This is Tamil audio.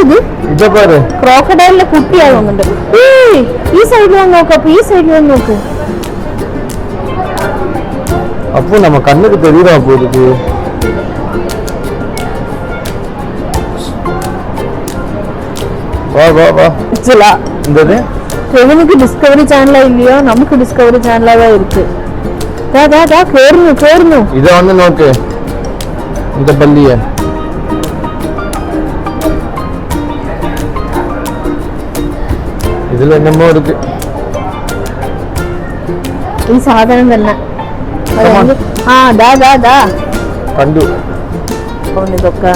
ഇത് ഇതാ പാரு ക്രോക്കഡൈലിന്റെ കുട്ടിയാ തോന്നുന്നുണ്ട്. ഈ സൈഡിൽ വന്ന് നോക്ക്. അപ്പൊ ഈ സൈഡിൽ വന്ന് നോക്ക്. அப்போ நம்ம கண்ணுக்கு தெரியுதா போகுது. வா வா வா ஆக்சுவலா இந்தது ரெவனுக்கு டிஸ்கவரி சேனலா இல்லையோ நமக்கு டிஸ்கவரி சேனலா தான் இருக்கு. கேறணும் இத வந்து நோக்கு இந்த பல்லிய. இதுல என்னமோ இருக்கு. ഈ സാധനം തന്നെ കണ്ടു ഇതൊക്കെ